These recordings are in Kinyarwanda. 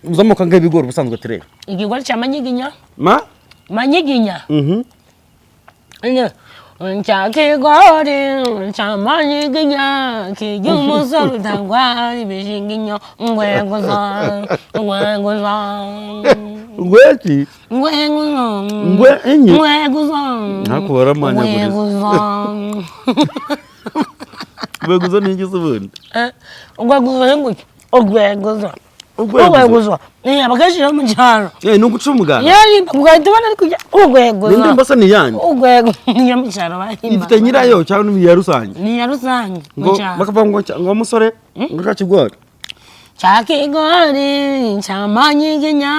uzamuka nk'ibigori ubusanzwe tere igigori cya manyiginya ma manyiginya ncyakigori cya manyiginya kijya umusore utangwa ibishinginyo ngweguza ngweki ngweguza nakubara amanyaguriza ngweguza ni iki ubundi ngweguza nguki ugweguza abakashira mu cyaro ni uguca umuganda yari bwahita ubona ari kujya ugweguza ni indirimbo se ni yanjye ugweguza ni mu cyaro bahimba ifite nyirayo cyangwa ni iya rusange ni ya rusange ngo bakavuga ngo umusore ngo kakigori cyakigori cyamanyiginya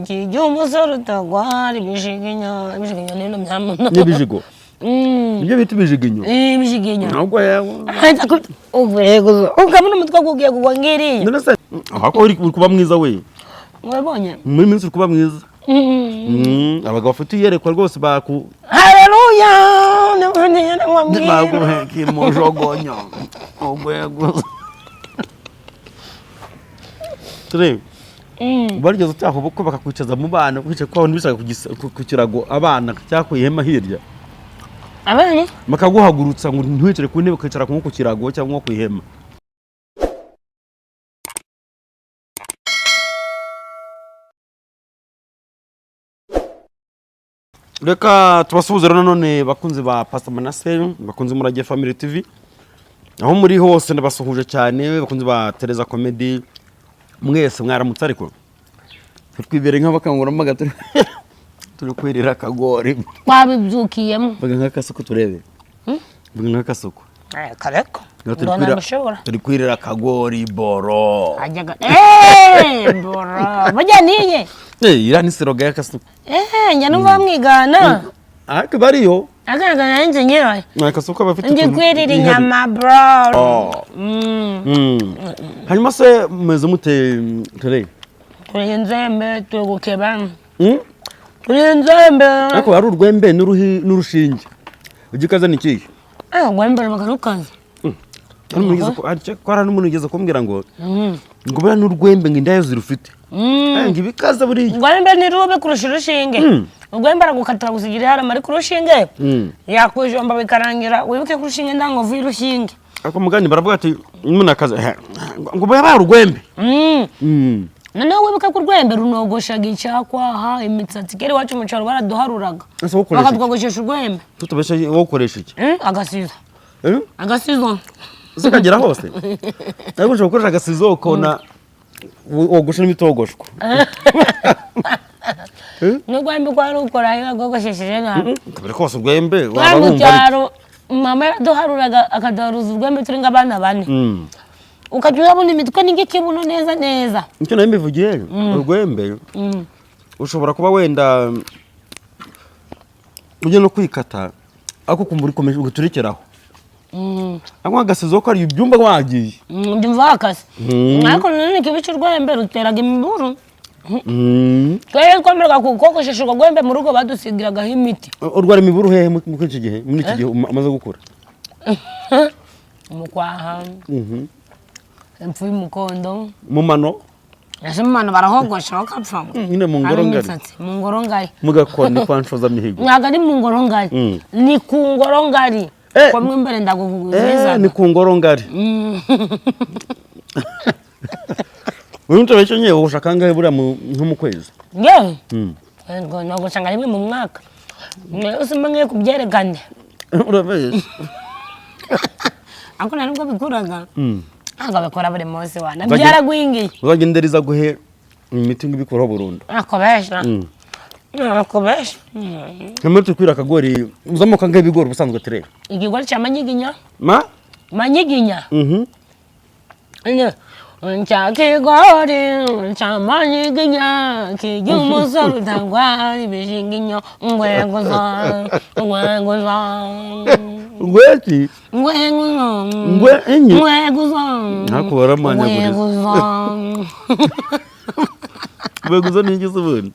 kijya umusore utagwara ibishiginyo nino byamuna n'ibijigo ibyo bita ibijiginyo ibijiginyo ntabwo yewe ugweguza ukabona umutwe gugiye kugwa ngiriye none se ahako uri kuba mwiza we wabonye muri minsi uri kuba mwiza abagabo bafite iyerekwa rwose baku haleluya nabonye namwambye baguheki mujogonyo ugweguza Tere barigeze utaho boko bakakwicaza mu bana kwica kwa nibishaka ku kirago abana cyakwihema hirya abana makaguhagurutsa ngo ntwicare ku ntebe ukicara ku kirago cyangwa ku ihema reka tubasuhuze none bakunze ba Pastor Manase bakunze Murage Family TV aho muri hose ndabasuhuje cyane bakunze ba Tereza Comedy mwese mwaramutse ariko twibere nk'abakangura magaturi turi kwirira kagori wabibyukiyemo baga nk'akasuku turebe baga nk'akasuku kareko turi kwirira kagori boro ajyaga boro bajya niye ira ni siroga y'akasuku njya numva mwigana ariko bariyo agaragara nje nyirayo akasuku abafite nje kwirira inyama bro hanyuma se meze mute tere turi nzembe turi gukeba turi nzembe ariko ari urwembe n'urushinge ugikaza nikiye urwembe bakarukaza kwara n'umuntu ugeze kumbwira ngo bura n'urwembe ngo indayo zirufite ngo ibikaza buriya urwembe ni rube kurusha urushinge urwembe aragukatira gusigira harama ari kurushinge yakwijomba bikarangira wibuke kurushinge ndangovu y'urushinge ako mugani baravuga ati umuntu akaza ngo baba urwembe noneho wibuke ko urwembe runogoshaga icyakwaha imitsatsi kera iwacu mu cyaro baraduharuraga bakatwogoshesha urwembe tutubeshe wowe ukoresha iki agasizo agasizo zikagera hose ariko ushobora gukoresha agasizo ukabona wogosha n'imitogoshwa n'urwembe ko ari ukora yagogoshesheje nabi kabiri kose urwembe mu cyaro mama yaraduharuraga akaduharuza urwembe turi nk'abana bane ukajya urabona imitwe n'ingikibuno neza neza icyo nayo mbivugiye urwembe ushobora kuba wenda ujya no kwikata ariko kumva uri komeje guturikeraho ako agasizo ko ari ibyumba wagiye byumva wakase ariko none kibica urwembe ruteraga imiburu twere twamerega kukogoshesha urwo rwembe mu rugo badusigiragaho imiti urwara imiburu hehe muri iki gihe umaze gukura mu kwaha impfu y'umukondo mu mano ese mu mano barahogosha bakapfa nyine mu ngorongari mu ngorongari mugakora kwa nshoza mihigo nyaga ari mu ngorongari ni ku ngorongari kwa mwe mbere ndaguvuza ni ku ngorongari wewe ntacyo nyewe ushaka ngahe bura nko mu kwezi ngewe ngo nagushanga rimwe mu mwaka usima ngiye kubyerekane urabeye ako nari ngo bikuraga ngo bakora buri munsi wana byaragwingiye uzagenderiza guhe imiti ngibikora burundu akobesha akobesha kamwe tukwira akagori uzamuka nk'ibigori ubusanzwe tere igigori cya manyiginya manyiginya ncyakigori cya manyiginya kijya umusore utagwara ibishinginyo ngweguza ngweki ngweguza nakubara amanyaguriza ngweguza ni iki ubundi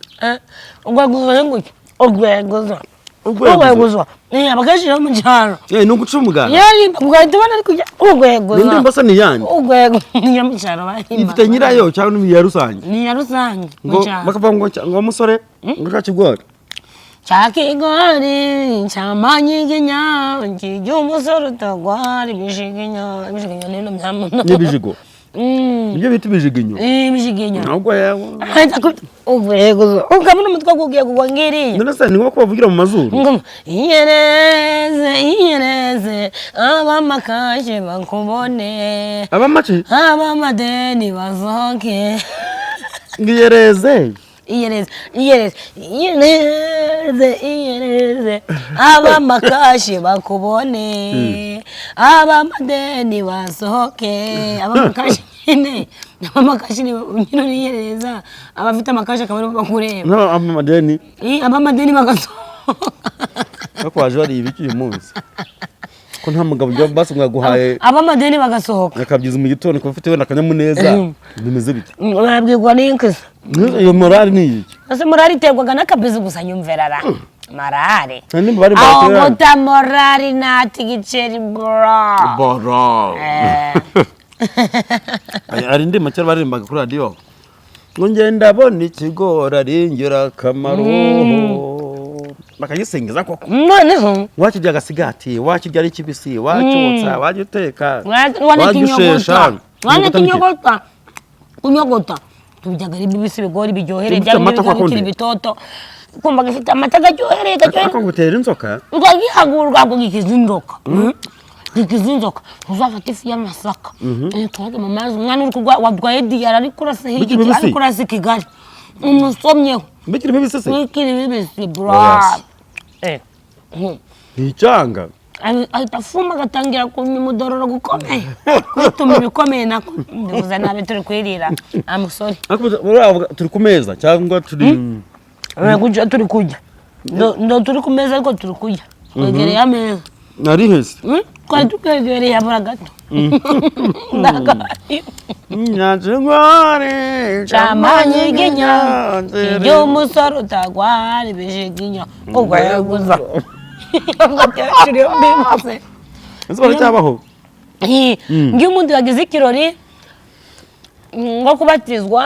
ugweguza nguki ugweguza Urweguzo. Abagashira mu cyaro. Ni uguca umuganda. Yari ugahita ubona ari kujya urweguzo. Ni indirimbo se ni yanyu? Urwego niyo mu cyaro bahimba. Ifite nyirayo cyangwa ni iya rusange? Ni ya rusange. Ngo bakavuga ngo umusore ngo cyakigori. Cyakigori cyamanyiginya kijya umusore utagwara ibishiginya nino myamuntu. N'ibijigo. Ibyo bita ibijiginyo. Ibijiginyo. Ntabwo yawe. Urweguzo. Ukabona umutwe kugiye kugwa ngiriye. None se ni nko bavugira mu mazuru. Iyereze abamakaje bakubone. Abamace? Abamadeni bazoke. Ngiyereze. Iyereze abamakaje bakubone. Abamadeni basohoke. Abamakaje nyine nyine niyereza abafite amakaje akaba aribo bakureba. No abamadeni. Abamadeni bagasohoka. Ko waje wari ibiki uyu munsi. Ko nta mugabo ujya basi mwaguhaye abamadeni bagasohoka. Akabyiza mu gitondo ko ufite wenda akanyamuneza. Bimeze bite? Barabwirwa n'inkisi. Iyo morale ni iki? Ase morale iterwaga n'akabizi gusa nyumverara. Morale. Nandi bari batera. Aho guta morale nati giceri bro. Bro. Ari ndi macyo barimbaga kuri radio. Ngo ngenda bona ikigora ari ingirakamaro. Bakagisengeza koko. Noneho wakirya agasigati, wakirya ari kibisi, wacyotsa, wajyuteka, wajyushesha, kunyogota. Tubyaga ari bibisi bigori biryohereye byari bitoto. Kumva gifite amata gacyohereye. Akagutera inzoka. Ugagihagurwa kugikizindoka. Gikizindoka. Uzafata ifu y'amasaka. Twage mu mazi umwana uri kugwa wadwaye diyara ari kurasa higi ari kurasa Kigali. Umusomyeho. Bikiri bibisi se? Bikiri bibisi bro. Nicanga. Ahita afuma agatangira kunywa umudororo gukomeye. Kwituma ibikomeye nako. Ndibuza nabi turi kwirira. Amusori. Turi ku meza cyangwa turi kujya turi kujya. Ndo turi ku meza ariko turi kujya. Twegereye ameza. Nari hese. Twari twegereye abura gato. Nyacengware cyamanyiginya iyo umusore utagwara ibijiginya urweguzo. Ese cyabaho? Ngiyo umuntu yagize ikirori ngo kubatizwa.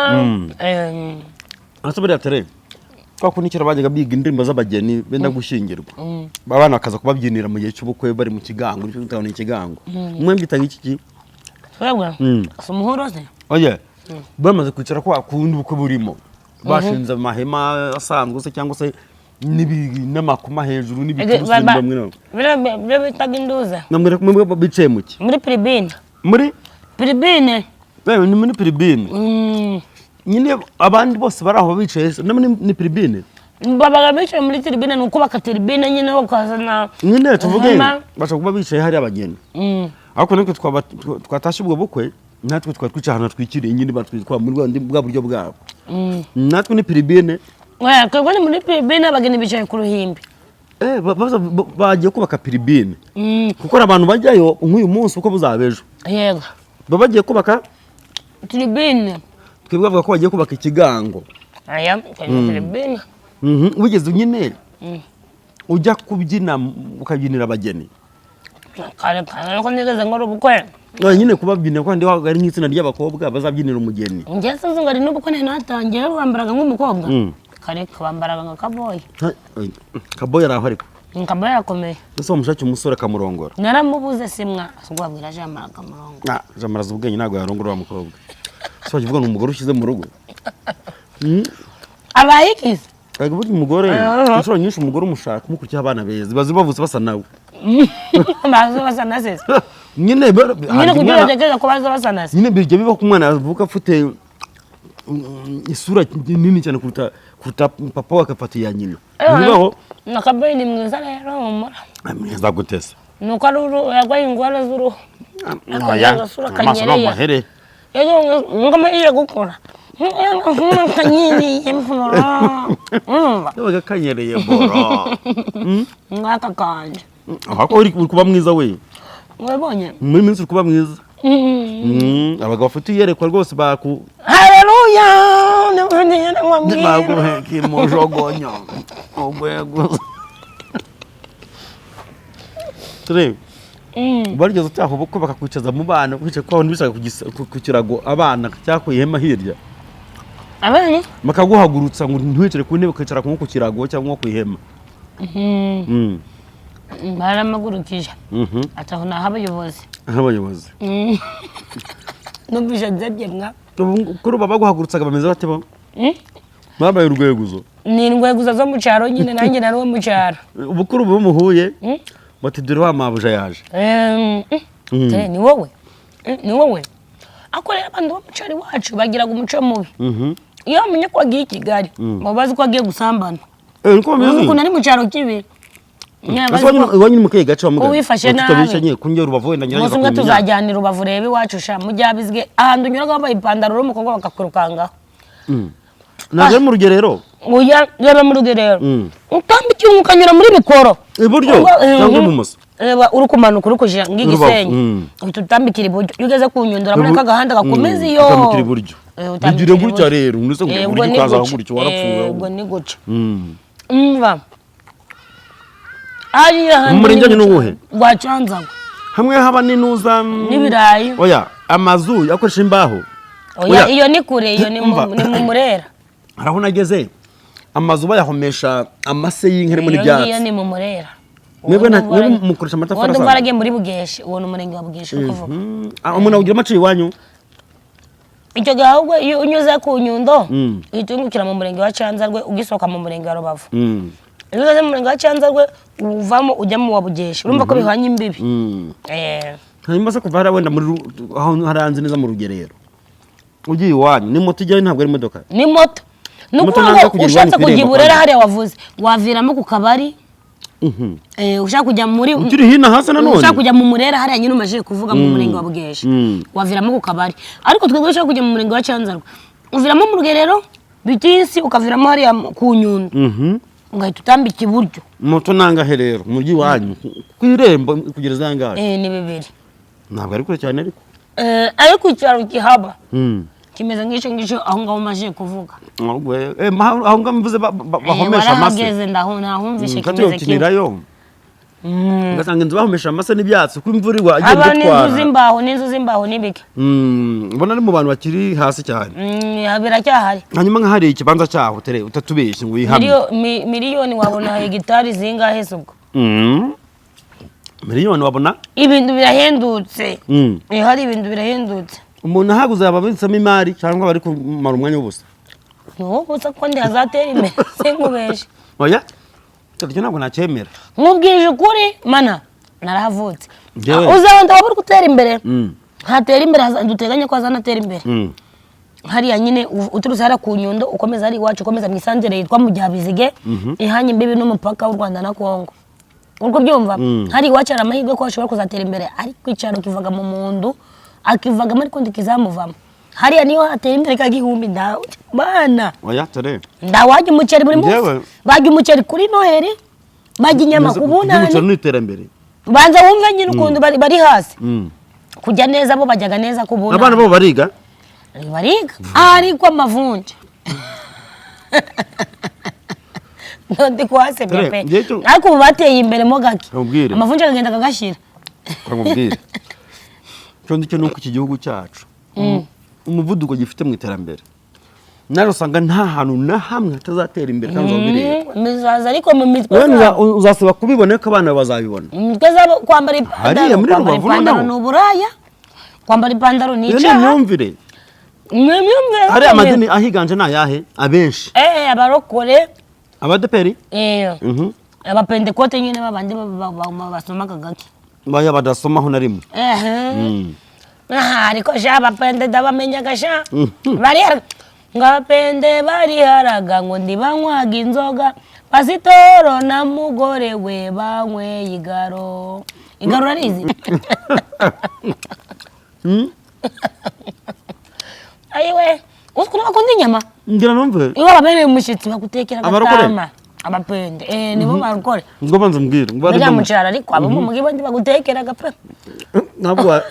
Ase buriya tere kwa kunikira bajyaga biga indirimbo z'abageni benda gushyingirwa. Babana bakaza kubabyinira mu gihe cy'ubukwe bari mu kigango, nicyo twita ikigango. Umwe mbita iki? Wewe sumuhoro se? Oye. Bamaze kwicara kwa kundi ubukwe burimo. Bashinze amahema asanzwe se cyangwa se n'amakoma hejuru n'ibiturusi bamwe no. Bire bitaga induza. Namwe bicaye muki? Muri Pilipine. Muri Pilipine. Ni muri Pilipine. Nyine abandi bose baraho bicaye ni Pilipine. Babaga bicaye muri Pilipine nuko bakatiribine nyine bakazana. Nyine tuvuge basha kuba bicaye hari abageni. Ariko niko twatashye ubwo bukwe natwe twatwicana twikiriye nyine batwitwa muri Rwanda bwa buryo bwabo. Natwe ni Pilipine. Kwego ni muri Pilipine abageni bicaye ku ruhimbi. Bagiye kubaka Pilipine. Kuko abantu bajyayo nk'uyu munsi uko buzabejo. Yego. Bagiye kubaka Pilipine. Twebwe bavuga ko bagiye kubaka ikigango. Aya, Pilipine. Wigeze nyine ujya kubyina ukabyinira abageni. Kare ko nigeze ngora ubukwe. Nyine kubabyinira kandi ari nk'itsina ry'abakobwa bazabyinira umugeni. Njye sinzi ngo ari n'ubukwe natangiye bambaraga nk'umukobwa. Kare bambaraga nka kaboyi. Kaboyi araho ariko. Kaboyi arakomeye. Ese umushake umusore kamurongora. Naramubuze simwa asubwabwira jamara kamurongora. Jamara zubwenge ntago yarongora wa mukobwa. So kivuga ngo umugore ushize mu rugo. Abayikize. Burya umugore inshuro nyinshi umugore umushaka umukurikira abana beza bazibavutse basa nawe. Bazo basa nase. Nyine kugira tegeza ko bazo basa nase. Nyine bijye biba ku mwana avuka afite isura nini cyane kuruta papa wa kapati ya nyina. Nibaho nakabaye ni mwiza rero mumara. Mwiza gutesa. Nuko ruru yagwaye ingwara z'uruhu. Amaso mahere. Yego ngoma ije gukora. Kanyeri yemfura. Yabaga kanyereye boro. Ngaka kanje. Ahako uri kuba mwiza we. Wabonye? Muri minsi uri kuba mwiza. Abagabo bafite iyerekwa rwose baku. Haleluya! Nabonye namwambye. Baguhekira umujogonyo. Ogwego. ture barigeze utaha ubukwe bakakwicaza mu bana kwica kwa abantu bishaka ku kirago abana cyako ihema hirya abanye makaguhagurutsa ngo ntwicare ku ntebe kwicara ku kirago cyangwa ku ihema baramagurukije ataho naho abayobozi numvise nzebye mwa kuri baba guhagurutsaga bameze bate bo babaye urweguzo ni indweguzo zo mu cyaro nyine nanjye nari wo mu cyaro ubukuru bumuhuye bati dore wa mabuja yaje ni wowe akorera abantu bo mu cyaro iwacu bagiraga umuco mubi iyo bamenye ko agiye i Kigali babazi ko agiye gusambana uko nari mu cyaro kibi iwanyu mu kihe gace wamugana uwifashe nabi kunye Rubavu wenda ngira ngo tuzajyanira Rubavu rebe iwacu sha mu byabizwe ahantu unyuraga wambaye ipantaro n'umukobwa bakakurukangaho naje mu rugerero oya yaba mu rugerero utambike ukanyura muri bikoro iburyo cyangwa mu muso reba uri kumanuka uri kujya ngigisenyi utambikira iburyo ugeze ku Nyundo muri kagahanda gakomeza iyo utambikira iburyo bigire gutya rero unuse ngo buryo kaza gutya warapfuye ubwo ni gutya umva ari mu murenge n'ubuhe rwacanzaga hamwe haba ninuza n'ibirayi oya amazu yakoresha imbaho oya iyo ni kure iyo ni mu Murera araho nageze amazu bayahomesha amase y'inkeremo n'ibyatsi iyo ni mu Murera mwebwe mukoresha amatafari wanda mbaragiye muri Bugeshi uwo umurenge wa Bugeshi kuvuga umuntu ugira amaci iwanyu icyo gahubwo iyo unyuze ku Nyundo itungukira mu murenge wa Canzarwe ugisoka mu murenge wa Rubavu iyo uze mu murenge wa Canzarwe uvamo ujya mu wa Bugeshi urumva ko bihanye imbibi hanyuma se kuva hariya wenda muri aho haranze neza mu rugerero ugiye iwanyu ni moto ijyayo ntabwo ari imodoka ni moto nuko ushatse kujya Burera hariya wavuze waviramo ku kabari ushaka kujya muri ukiri hino hasi nanone ushaka kujya mu Murera hariya nyine umaje kuvuga mu murenge wa Bugeshi waviramo ku kabari ariko twebwe ushaka kujya mu murenge wa Canzarwe uviramo mu rugerero bitisi ukaviramo hariya ku Nyundo ugahita utambika iburyo moto nangahe rero umujyi wanyu ku irembo kugereza yangahe ni 2 ntabwo ari kure cyane ariko icyaro kihaba kimeze ngicyo aho ngaho maje kuvuga aho ngaho mvuze bahomesha amase warahageze ndahumvishe kimeze kinirayo ngasanga inzu bahomesha amase n'ibyatsi ko imvura igwa agiye gutwara n'inzu z'imbaho n'ibike mbona ari mu bantu bakiri hasi cyane biracyahari hanyuma nka hari ikibanza cyaho utatubeshye ngo wihamye miliyoni wabona hegitari zingahe ubwo miliyoni wabona ibintu birahendutse hari ibintu birahendutse umuntu ahaguze ababitsamo imari cyangwa bari kumara umwanya w'ubusa n'ubusa ko ndi hazatera imbere sinkubeshe oya cyo ntabwo nacyemera nkubwije ukuri mana narahavutse uzabanda waburi gutera imbere hatera imbere duteganya ko hazanatera imbere hariya nyine uturutse hariya ku Nyundo ukomeza hari iwacu ukomeza mu isanzire yitwa mu Byabizige ihanye imbibi n'umupaka w'u Rwanda na Kongo urwo byumva hari iwacu hari amahirwe ko ashobora kuzatera imbere ariko icyaro kivaga mu mundu akivagamo ariko ndikizamuvamo hariya niyo hatera imbere kagihumbi ndawe bana oya tere ndawajya umuceri buri munsi bajya umuceri kuri Noheri bajya inyama ku Bunani umuceri n'iterambere banza wumve nyine ukuntu bari hasi kujya neza bo bajyaga neza ku Bunani abana bo bariga ariko amavunja ndi kwasebye pe ariko ubu bateye imbere mo gake amavunja agenda kagashira nkubwire cyo ndicyo nuko iki gihugu cyacu umuvuduko gifite mu iterambere nari usanga nta hantu na hamwe hatazatera imbere kandi uzabireba mizaza ariko mu mitwe uzasaba kubibona ko abana bazabibona mitwe zabo kwambara ipantaro n'uburaya kwambara ipantaro n'icyaha n'imyumvire hari amadini ahiganje nayahe abenshi abarokore abadeperi abapentekote nyine babandi basomaga gake baya badasomaho na rimwe ariko sha abapende ndabamenyaga sha bari ngapende bari haraga ngo ndibanywaga inzoga pasitoro na mugore we banyweye igaro arizi ayiwe uskuna bakunda inyama ngira numve iyo babereye umushitsi bagutekera gatama abapende nibo barukore ngo banza mbwira ngo bari mu cyaro ariko abo mu mugi bandi bagutekera gapfa ntabwo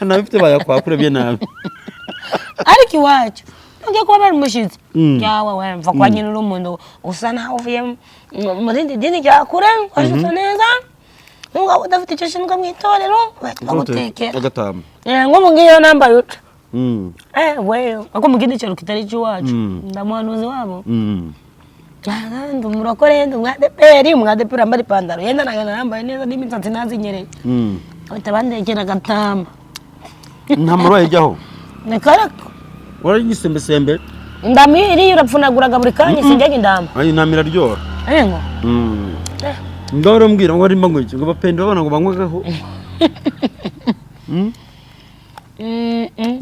nabifite bayakwakure bye nabi ariko iwacu ngiye kuba bari umushitsi yawe we mva kwa nyine umuntu usa naho uvuye mu dini rya kure washutse neza umugabo udafite icyo ashinzwe mu itorero bahita bagutekera agatama ngo mugiye nambaye uca we ako mu kindi cyaro kitari icy'iwacu ndamuhanuzi wabo ndi umurokore ndi umwadeperi yambaye ipantaro yenda yambaye neza n'imisatsi ntazinyereye bahita bandekera agatama nta muro yajyaho ni karako waragisembesembe indama iriya urapfunaguraga buri kanya sinjyaga indama ayo intama iraryoha ngo ngaho urambwira ngo harimo ngo iki ngo bapende babona ngo banywagaho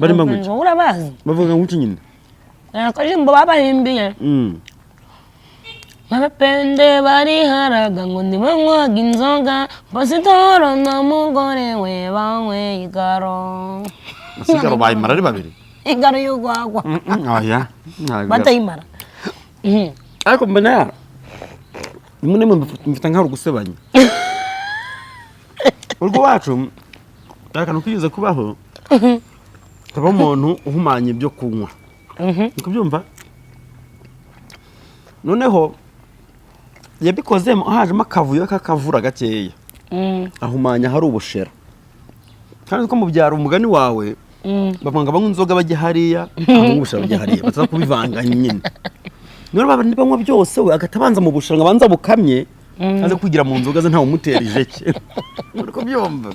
barimo ngo iki urabazi bavuga ngo iki nyine akajimbo babahimbiye abapende bariharaga ngo ntibanywaga inzoga pasitoro n'umugore we banyweye igaro asigaro bayimara ari babiri igaro y'urwagwa oya batayimara ariko mbona rimwe mfite nk'aho gusebanya urwo wacu akantu kigeze kubaho kaba umuntu uhumanya ibyo kunywa ukubyumva noneho yabikozemo hajemo akavuyo k'akavura gakeya ahumanya hari ubushera kandi ko mu byaro umugani wawe bavanga banywa inzoga bajya hariya abanywa ubushera bajya hariya bataza kubivanganya nyine none babandi banywa byose we agatabanza mu bushera ngo abanza bukamye aze kwigira mu nzoga ze ntawe umutera ijeke muri ko byumva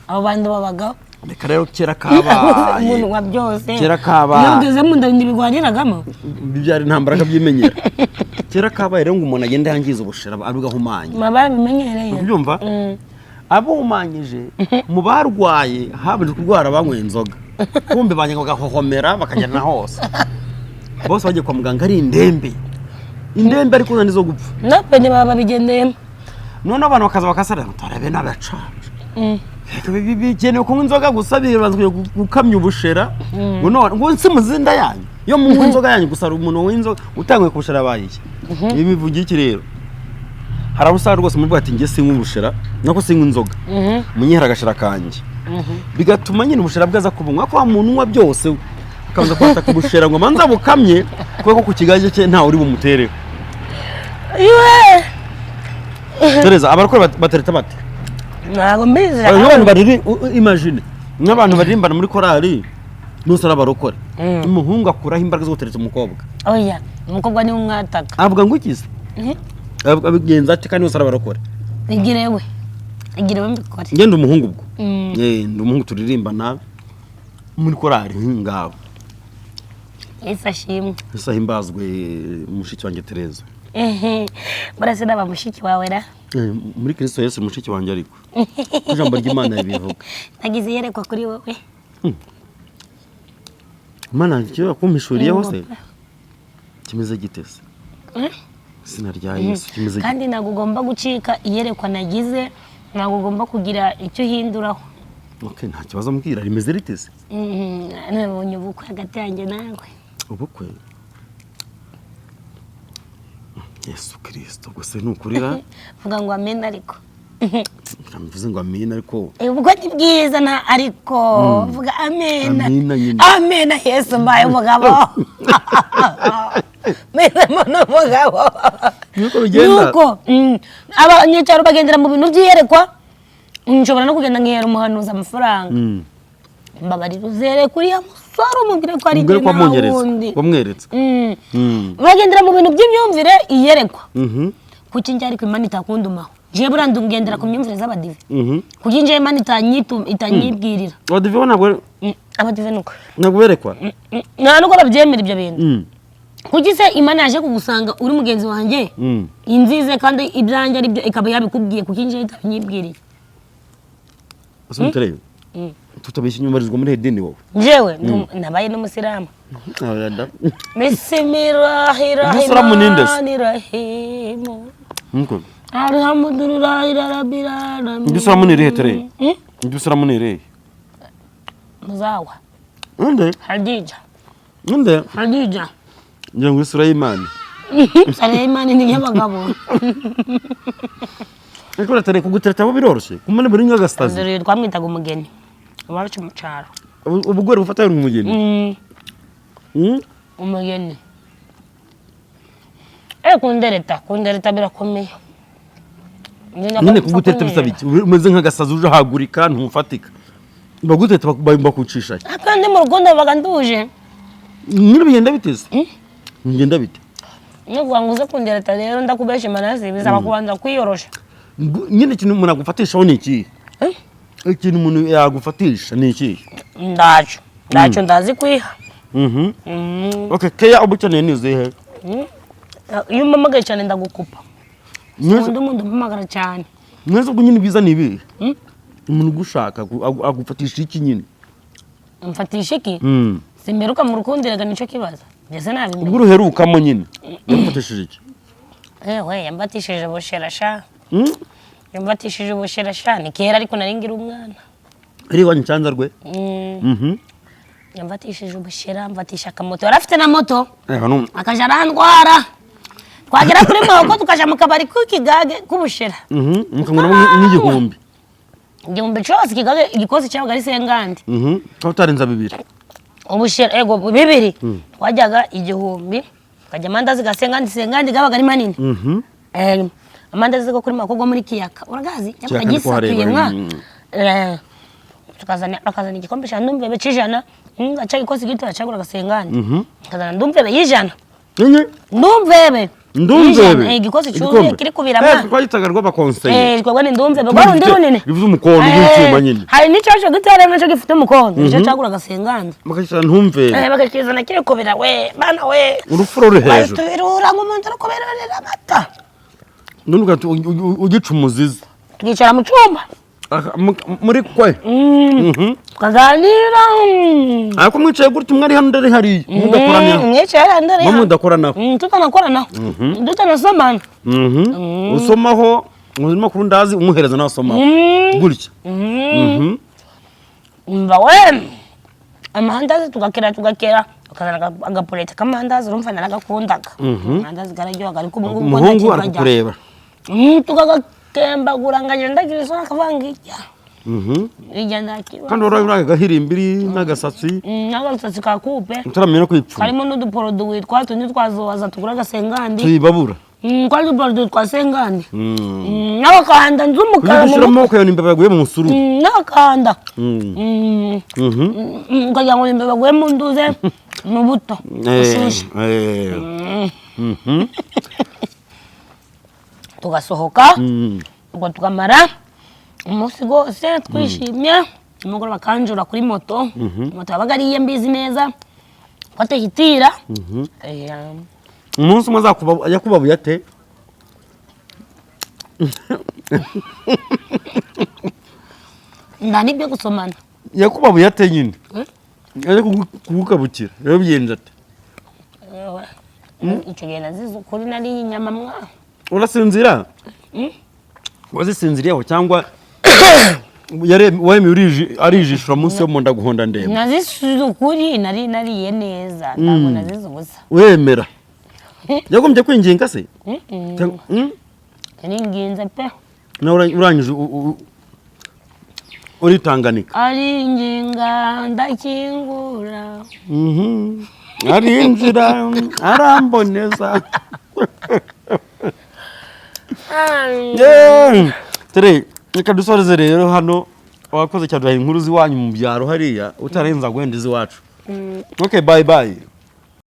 abo bandi babagaho reka rero kera kabaye umuntu wa byose kera kabaye iyo ugeze mu nda ntibigwaniragamo bibyara intambara akabyimenyera kera kabaye rero ngo umuntu agende yangiza ubushera abugahumanya babimenyereye ubyumva abumanyije mu barwaye habanje kurwara banyweye inzoga kumbe banyanga bagahohomera bakajyana hose bose bagiye kwa muganga ari indembe ariko nizo gupfa napene baba bigendeyemo none abantu bakaza bakasara tarabe n'abacaca bikenewe kunywa inzoga gusa bibanzwe gukamya ubushera ngo nsi muzinda yanyu yo munywa inzoga yanyu gusa umuntu w'inzoga utanguye kubushera abayiye ibi bivuga iki rero hari abusara rwose muri bwati nge sinywa ubushera nako sinywa inzoga munyihera agashira kanjye bigatuma nyine ubushera bwaza kubunywa ko umuntu unywa byose ukabanza kwataka ubushera ngo manza bukamye kuko ku kigaje cye ntawe uri bumutereho Tereza abarokore batereta bate ntago mbizi abantu bariri imagine n'abantu baririmbana muri korali nusara abarokore umuhungu akuraho imbaraga zo gutereta umukobwa oya umukobwa ni umwataka avuga ngo ikize abigenza ati kandi nusara abarokore igirewe mbikore ngende umuhungu ubwo ndi umuhungu turirimbana muri korali ngabo Ishimwe himbazwe mushiki wanjye Tereza barase n'aba mushiki wawe ra muri Kristo Yesu mushiki wanjye ariko ijambo ry'Imana yabivuga nagize yerekwa kuri wowe Mana cyo kumpishuriye hose kimeze gitese sina rya Yesu kimeze kandi nago ugomba gucika iyerekwa nagize nago ugomba kugira icyo hinduraho okay nta kibazo mbwira rimeze ritese nabonye ubukwe hagati yanjye nawe ubukwe Yesu Kristo gusa nukurira vuga ngo amen ariko mvuze ngo amen ariko ubwo ni bwiza na ariko vuga amen amen Yesu mbaye umugabo meze mono umugabo nuko bigenda nuko abanyacyaro bagendera mu bintu byiyerekwa nshobora no kugenda nkihera umuhanuza amafaranga mbabarira uzere kuri ya musoro umubwire ko ari njye nawundi wamweretse bagendera mu bintu by'imyumvire iyerekwa kuki njye ariko Imana itakundumaho je burandi ngendera ku myumvire z'abadive kuki njye Imana itanyibwirira abadive ntabwo abadive nuko ntabwo berekwa nta nuko babyemera ibyo bintu kuki se Imana yaje kugusanga uri mugenzi wanjye inzize kandi ibyanjye ari byo ikaba yabikubwiye kuki njye itanyibwiriye Asumtereye tutabishye nyumarizwa muri hedini wowe jewe nabaye n'umusiramu Bismillahirrahmanirrahim nko alhamdulillahirabbil Bismillahirrahmanirrahim tere Bismillahirrahmanirrahim muzawa Hadija ngira ngo Sulaiman ni y'abagabo ariko ratare kugutereta bo biroroshye kumane buri nk'agastazi rero twamwitaga umugeni abacu mu cyaro ubugore bufata umugeni umugeni kundereta birakomeye nyine kuguteta bisaba iki umeze nk'agasazi uje hagurika ntufatika baguteta bakucisha kandi mu rugo ndabaga nduje nyine bigenda biteze bigenda bite nuvuga ngo uze kundereta rero ndakubesha manasi bisaba kubanza kwiyorosha nyine ikintu umuntu agufatishaho ni iki ikintu umuntu yagufatisha ni iki ndaco ndazi kwiha okay keya ubukeneye nizihe iyo umpamagaye cyane ndagukupa umuntu umpamagara cyane mwese ubwo nyine biza nibi umuntu gushaka agufatisha iki nyine mfatisha iki simberuka mu rukundiraga nico kibaza ndetse nabi ubwo uruherukamo nyine yagufatishije iki we yambatishije bushera sha yambatishije bushera sha ni kera ariko naringira umwana ari wanyu cyanza rwe yambatishije ubushera mbatisha akamoto yarafite na moto akaja arandwara twagera kuri Moroko tukaja mu kabari k'ikigage k'ubushera mukangura igihumbi cyose ikigage igikosi cyabaga ari sengandi ko utarenza bibiri ubushera ego bibiri twajyaga igihumbi kajya amandazi sengandi gabaga ari manini amandazi go kuri Moroko muri kiyaka uragazi yagisatuye mwa tukazana igikombe cya ndumve cijana ngaca gikosi gito cyagura gasengandi kazana ndumve yijana ndumve igikosi cyuzuye kiri kubirama twagitaga rwa bakonseye twagwa ni ndumve bagwa ndi runini bivuze umukondo w'icyuma nyine hari n'icyaje gitare n'icyo gifite umukondo nicyo cyagura gasengandi bakakizana ntumve bakakizana kiri kubira we bana we urufuro ruri hejuru tubirura ngo umuntu ari kuberera amata ndunuka ugica umuzizi twicara mu cyumba muri kwe tukaganira ariko mwicaye gutya umwe ari hano ndari hariya mudakorana mwicaye hano ndari hano mudakoranaho tutanakoranaho tutanasomana usomaho urimo kurundazi umuhereza nawe asomaho gutya umva we amandazi tugakera ukazana agapurete k'amandazi urumva naragakundaga amandazi gararyohaga ariko ubu ngubu umuhungu arakureba tukagakembagura ngagenda ndagira isoni akavanga irya ndakiba kandi urabona agahirimbiri n'agasatsi n'agasatsi ka kupe utaramenya no kwipfuna karimo n'uduporoduwi tundi twazoza tugura agasengandi tuyibabura twari uduporoduwi twa sengandi n'agakanda nz'umukara ushyira amaboko yawe imbeba yaguye mu musuru n'agakanda ukagira ngo imbeba yaguye mu nduze mu buto ushushe tugasohoka ubwo tukamara umunsi wose twishimye umugoroba bakanjura kuri moto moto yabaga ari iye mbizi neza batehitira umunsi umwe ajya kubabuye ate ndani byo gusomana yakubabuye ate nyine ajya kugukabukira rero bigenze ate icyo gihe nazize ukuri nariye inyama mwa urasinzira wazisinziriyeho cyangwa wemeye arijishura munsi yo mu nda guhonda ndeba nazisuze ukuri nariye neza ntabwo nazize ubusa wemera yagombye kwinginga se aringinze pe nawe urangije uritanganika aringinga ndakingura arinjira aramboneza tere reka dusoreze rero hano wakoze cyane inkuru z'iwanyu mu byaro hariya utarenza guhenda iz'iwacu okay bye bye